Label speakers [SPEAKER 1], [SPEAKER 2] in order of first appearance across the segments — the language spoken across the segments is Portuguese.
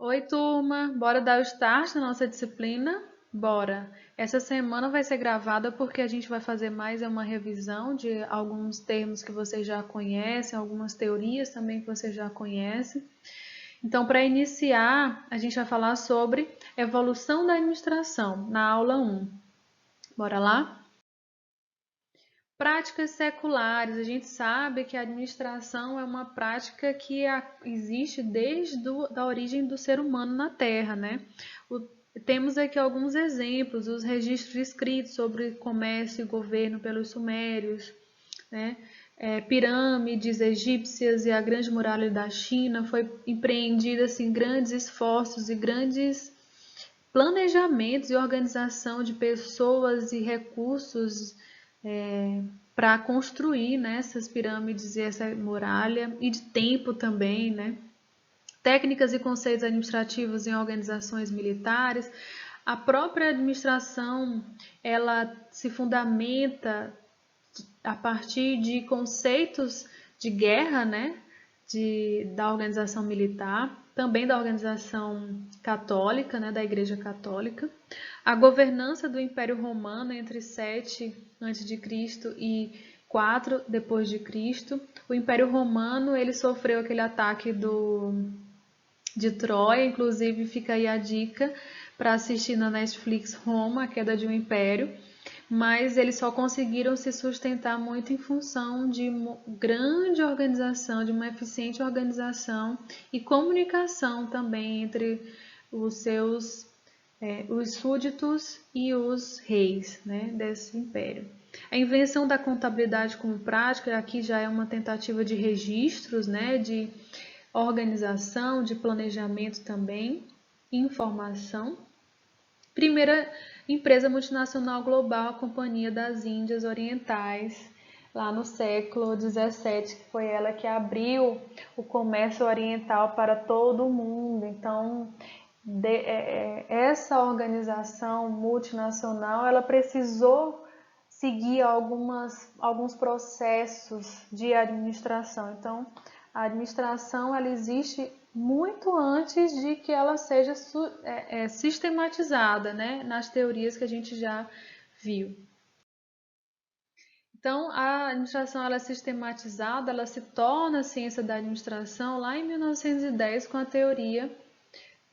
[SPEAKER 1] Oi, turma! Bora dar o start na nossa disciplina? Bora! Essa semana vai ser gravada porque a gente vai fazer mais uma revisão de alguns termos que vocês já conhecem, algumas teorias também que vocês já conhecem. Então, para iniciar, a gente vai falar sobre evolução da administração, na aula 1. Bora lá? Práticas seculares. A gente sabe que a administração é uma prática que existe desde a origem do ser humano na Terra, né? Temos aqui alguns exemplos, os registros escritos sobre comércio e governo pelos sumérios, né? Pirâmides egípcias e a Grande Muralha da China foi empreendida assim grandes esforços e grandes planejamentos e organização de pessoas e recursos para construir, né, essas pirâmides e essa muralha, e de tempo também, né? Técnicas e conceitos administrativos em organizações militares. A própria administração, ela se fundamenta a partir de conceitos de guerra, né? Da organização militar, também da organização católica, né, da Igreja Católica. A governança do Império Romano entre 7 a.C. e 4 depois de Cristo. O Império Romano, ele sofreu aquele ataque de Troia, inclusive fica aí a dica para assistir na Netflix Roma, a queda de um império, mas eles só conseguiram se sustentar muito em função de uma grande organização, de uma eficiente organização e comunicação também entre os súditos e os reis, né, desse império. A invenção da contabilidade como prática, aqui já é uma tentativa de registros, né, de organização, de planejamento também, informação. Primeira empresa multinacional global, a Companhia das Índias Orientais, lá no século XVII, que foi ela que abriu o comércio oriental para todo o mundo. Então, essa organização multinacional, ela precisou seguir alguns processos de administração. Então, a administração ela existe muito antes de que ela seja sistematizada, né, nas teorias que a gente já viu. Então, a administração ela é sistematizada, ela se torna a ciência da administração lá em 1910 com a teoria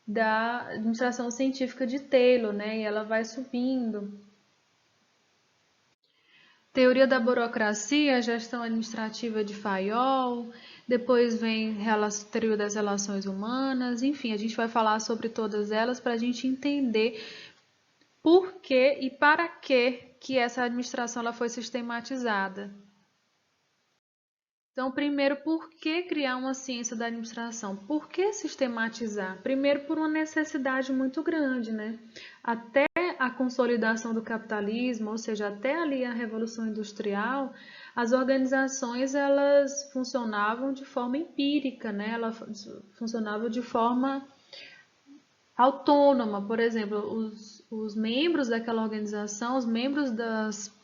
[SPEAKER 1] da administração científica de Taylor, né, e ela vai subindo. Teoria da burocracia, gestão administrativa de Fayol, depois vem teoria das relações humanas, enfim, a gente vai falar sobre todas elas para a gente entender por que e para que essa administração ela foi sistematizada. Então, primeiro, por que criar uma ciência da administração? Por que sistematizar? Primeiro, por uma necessidade muito grande, né? Até a consolidação do capitalismo, ou seja, até ali a Revolução Industrial, as organizações elas funcionavam de forma empírica, né? Elas funcionavam de forma autônoma. Por exemplo, os membros daquela organização, os membros das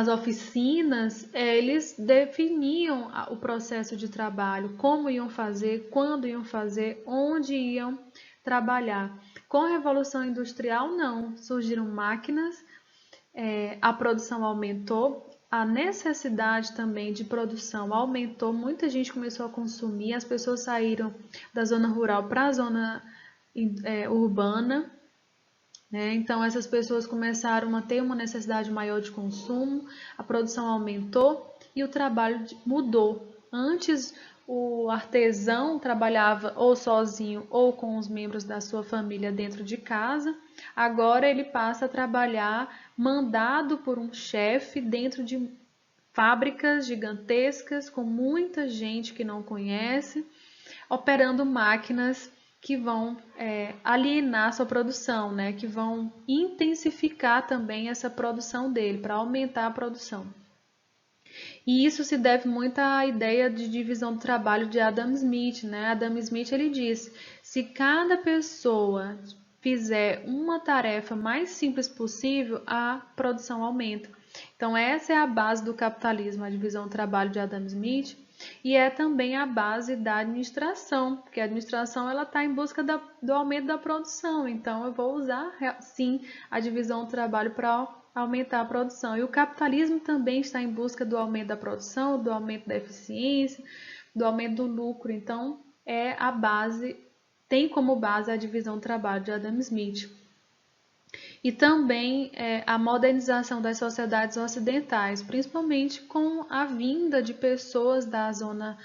[SPEAKER 1] oficinas, eles definiam o processo de trabalho, como iam fazer, quando iam fazer, onde iam trabalhar. Com a Revolução Industrial, não. Surgiram máquinas, a produção aumentou, a necessidade também de produção aumentou, muita gente começou a consumir, as pessoas saíram da zona rural para a zona urbana, né? Então, essas pessoas começaram a ter uma necessidade maior de consumo, a produção aumentou e o trabalho mudou. Antes, o artesão trabalhava ou sozinho ou com os membros da sua família dentro de casa. Agora, ele passa a trabalhar mandado por um chefe dentro de fábricas gigantescas, com muita gente que não conhece, operando máquinas que vão alienar sua produção, né? Que vão intensificar também essa produção dele, para aumentar a produção. E isso se deve muito à ideia de divisão do trabalho de Adam Smith, né? Adam Smith ele diz: se cada pessoa fizer uma tarefa mais simples possível, a produção aumenta. Então essa é a base do capitalismo, a divisão do trabalho de Adam Smith. e é também a base da administração, porque a administração ela está em busca do aumento da produção, então eu vou usar sim a divisão do trabalho para aumentar a produção. E o capitalismo também está em busca do aumento da produção, do aumento da eficiência, do aumento do lucro, então é a base, tem como base a divisão do trabalho de Adam Smith. E também a modernização das sociedades ocidentais, principalmente com a vinda de pessoas da zona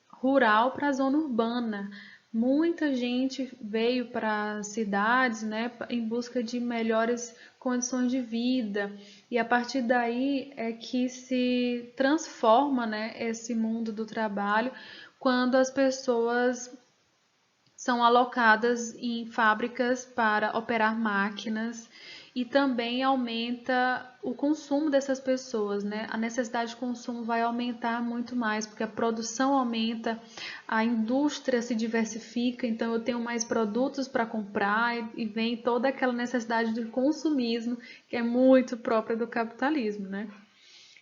[SPEAKER 1] rural para a zona urbana. Muita gente veio para as cidades, né, em busca de melhores condições de vida. E a partir daí é que se transforma, né, esse mundo do trabalho quando as pessoas são alocadas em fábricas para operar máquinas e também aumenta o consumo dessas pessoas, né? A necessidade de consumo vai aumentar muito mais, porque a produção aumenta, a indústria se diversifica, então eu tenho mais produtos para comprar e vem toda aquela necessidade de consumismo que é muito própria do capitalismo, né?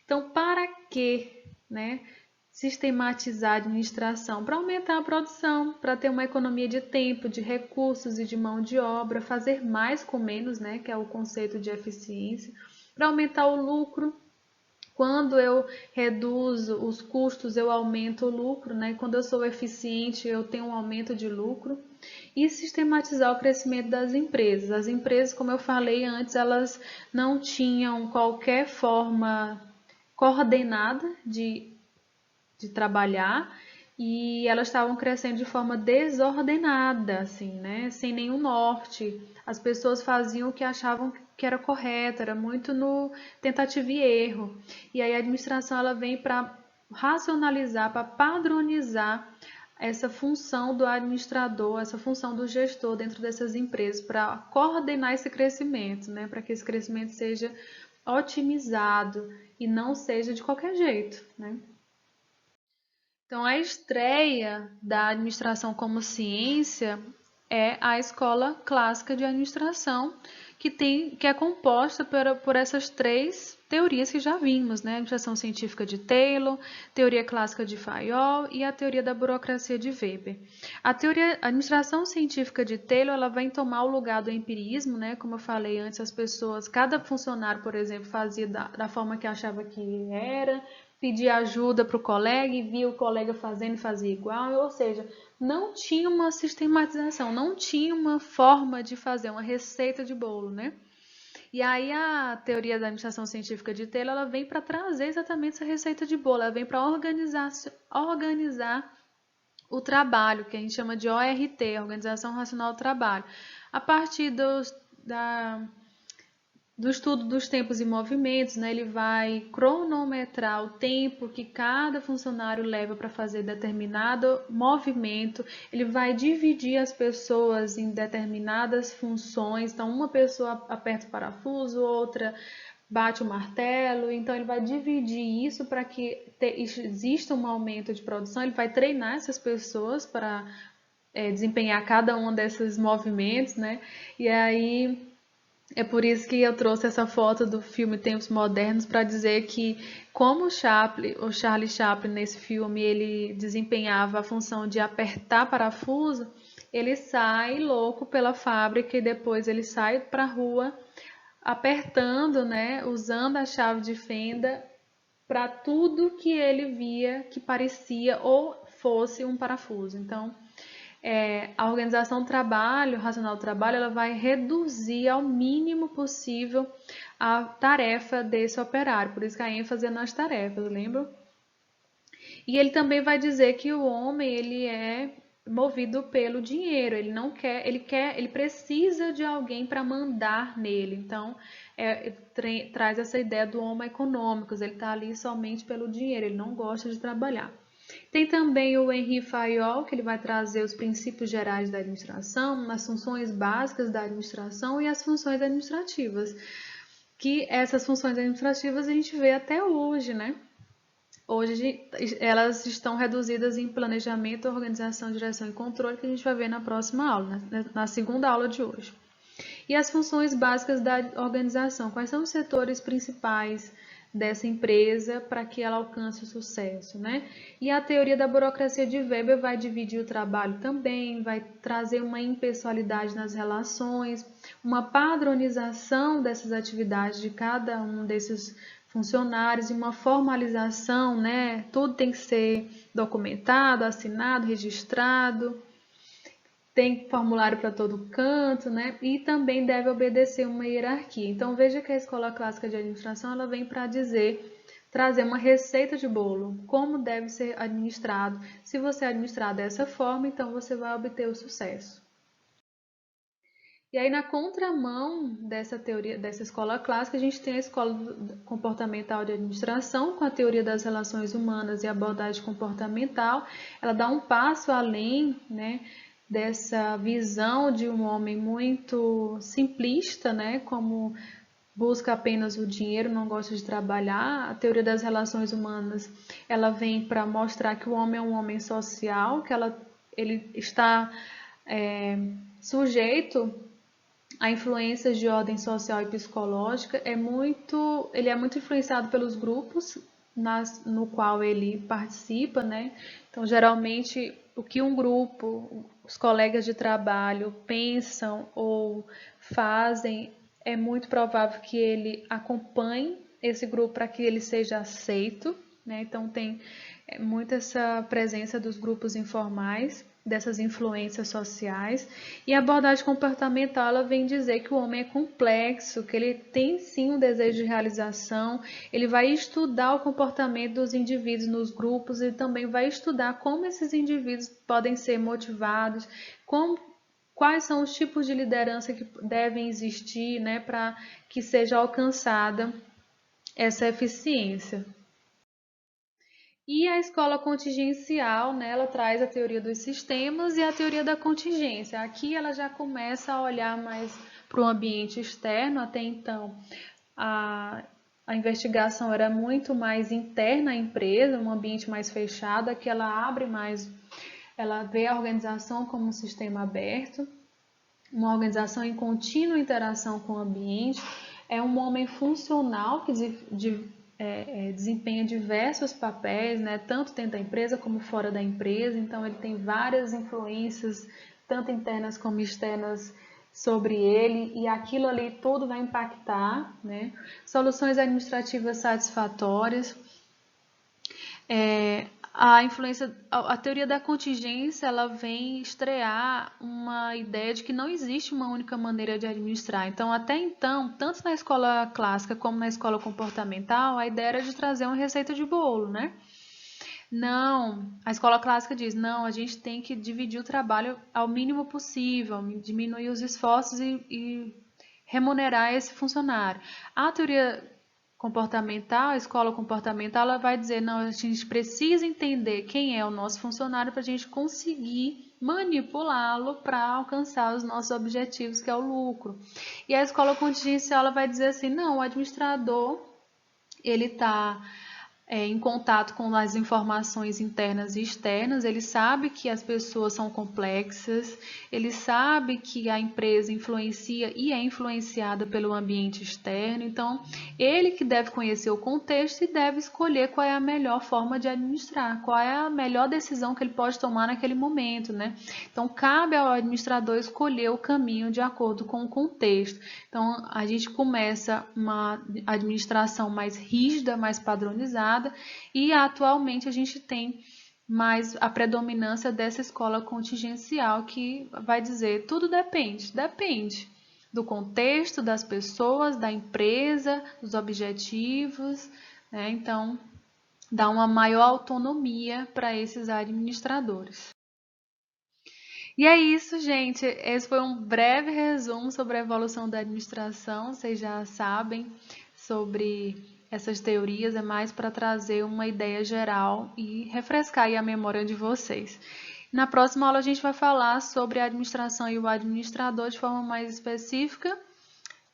[SPEAKER 1] Então, para que, né, sistematizar a administração? Para aumentar a produção, para ter uma economia de tempo, de recursos e de mão de obra, fazer mais com menos, né, que é o conceito de eficiência, para aumentar o lucro. Quando eu reduzo os custos, eu aumento o lucro, né? Quando eu sou eficiente, eu tenho um aumento de lucro. E sistematizar o crescimento das empresas. As empresas, como eu falei antes, elas não tinham qualquer forma coordenada de trabalhar e elas estavam crescendo de forma desordenada, assim, né? Sem nenhum norte. As pessoas faziam o que achavam que era correto, era muito no tentativa e erro. E aí a administração ela vem para racionalizar, para padronizar essa função do administrador, essa função do gestor dentro dessas empresas, para coordenar esse crescimento, né? Para que esse crescimento seja otimizado e não seja de qualquer jeito, né? Então, a estreia da administração como ciência é a Escola Clássica de Administração, que é composta por essas três teorias que já vimos, né? A administração científica de Taylor, teoria clássica de Fayol e a teoria da burocracia de Weber. A administração científica de Taylor ela vai tomar o lugar do empirismo, né? Como eu falei antes, as pessoas, cada funcionário, por exemplo, fazia da forma que achava que era, pedia ajuda para o colega e via o colega fazendo e fazia igual, ou seja, não tinha uma sistematização, não tinha uma forma de fazer uma receita de bolo, né? E aí a teoria da administração científica de Taylor, ela vem para trazer exatamente essa receita de bolo, ela vem para organizar o trabalho, que a gente chama de ORT, Organização Racional do Trabalho, a partir do estudo dos tempos e movimentos, né, ele vai cronometrar o tempo que cada funcionário leva para fazer determinado movimento, ele vai dividir as pessoas em determinadas funções, então uma pessoa aperta o parafuso, outra bate o martelo, então ele vai dividir isso para que exista um aumento de produção, ele vai treinar essas pessoas para desempenhar cada um desses movimentos, né, e aí é por isso que eu trouxe essa foto do filme Tempos Modernos para dizer que como o Charlie Chaplin nesse filme ele desempenhava a função de apertar parafuso, ele sai louco pela fábrica e depois ele sai para a rua apertando, né, usando a chave de fenda para tudo que ele via que parecia ou fosse um parafuso. Então, a organização do trabalho, racional do trabalho, ela vai reduzir ao mínimo possível a tarefa desse operário. Por isso que a ênfase é nas tarefas, lembra? E ele também vai dizer que o homem ele é movido pelo dinheiro. Ele não quer, ele precisa de alguém para mandar nele. Então, traz essa ideia do homo econômicos. Ele está ali somente pelo dinheiro. Ele não gosta de trabalhar. Tem também o Henri Fayol, que ele vai trazer os princípios gerais da administração, as funções básicas da administração e as funções administrativas. Que essas funções administrativas a gente vê até hoje, né? Hoje elas estão reduzidas em planejamento, organização, direção e controle, que a gente vai ver na próxima aula, na segunda aula de hoje. E as funções básicas da organização, quais são os setores principais dessa empresa para que ela alcance o sucesso, né? E a teoria da burocracia de Weber vai dividir o trabalho também, vai trazer uma impessoalidade nas relações, uma padronização dessas atividades de cada um desses funcionários e uma formalização, né? Tudo tem que ser documentado, assinado, registrado, tem formulário para todo canto, né? E também deve obedecer uma hierarquia. Então veja que a Escola Clássica de Administração ela vem para trazer uma receita de bolo, como deve ser administrado. Se você administrar dessa forma, então você vai obter o sucesso. E aí, na contramão dessa teoria, dessa escola clássica, a gente tem a escola comportamental de administração, com a teoria das relações humanas e abordagem comportamental. Ela dá um passo além, né, dessa visão de um homem muito simplista, né, como busca apenas o dinheiro, não gosta de trabalhar. A teoria das relações humanas, ela vem para mostrar que o homem é um homem social, que ele está sujeito a influências de ordem social e psicológica, ele é muito influenciado pelos grupos no qual ele participa, né? Então, geralmente, o que um grupo, os colegas de trabalho pensam ou fazem, é muito provável que ele acompanhe esse grupo para que ele seja aceito, né? Então, tem muito essa presença dos grupos informais, dessas influências sociais. E a abordagem comportamental ela vem dizer que o homem é complexo, que ele tem sim um desejo de realização, ele vai estudar o comportamento dos indivíduos nos grupos e também vai estudar como esses indivíduos podem ser motivados, quais são os tipos de liderança que devem existir, né, para que seja alcançada essa eficiência. E a escola contingencial, né, ela traz a teoria dos sistemas e a teoria da contingência. Aqui ela já começa a olhar mais para o ambiente externo. Até então, a investigação era muito mais interna à empresa, um ambiente mais fechado. Aqui ela abre mais, ela vê a organização como um sistema aberto, uma organização em contínua interação com o ambiente. É um homem funcional que desempenha diversos papéis, né, tanto dentro da empresa como fora da empresa. Então, ele tem várias influências, tanto internas como externas, sobre ele, e aquilo ali tudo vai impactar, né? Soluções administrativas satisfatórias. A teoria da contingência ela vem estrear uma ideia de que não existe uma única maneira de administrar. Então, até então, tanto na escola clássica como na escola comportamental, a ideia era de trazer uma receita de bolo, né? Não, a escola clássica diz, não, a gente tem que dividir o trabalho ao mínimo possível, diminuir os esforços e remunerar esse funcionário. A teoria comportamental, a escola comportamental, ela vai dizer, não, a gente precisa entender quem é o nosso funcionário para a gente conseguir manipulá-lo para alcançar os nossos objetivos, que é o lucro. E a escola contingencial, ela vai dizer assim, não, o administrador, ele está em contato com as informações internas e externas, ele sabe que as pessoas são complexas, ele sabe que a empresa influencia e é influenciada pelo ambiente externo, então ele que deve conhecer o contexto e deve escolher qual é a melhor forma de administrar, qual é a melhor decisão que ele pode tomar naquele momento, né? Então cabe ao administrador escolher o caminho de acordo com o contexto. Então a gente começa uma administração mais rígida, mais padronizada, e atualmente a gente tem mais a predominância dessa escola contingencial que vai dizer tudo depende do contexto, das pessoas, da empresa, dos objetivos, né? Então dá uma maior autonomia para esses administradores. E é isso, gente. Esse foi um breve resumo sobre a evolução da administração. Vocês já sabem sobre essas teorias, é mais para trazer uma ideia geral e refrescar aí a memória de vocês. Na próxima aula a gente vai falar sobre a administração e o administrador de forma mais específica.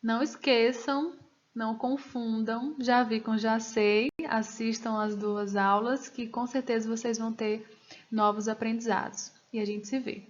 [SPEAKER 1] Não esqueçam, não confundam, já vi com já sei, assistam as duas aulas que com certeza vocês vão ter novos aprendizados. E a gente se vê.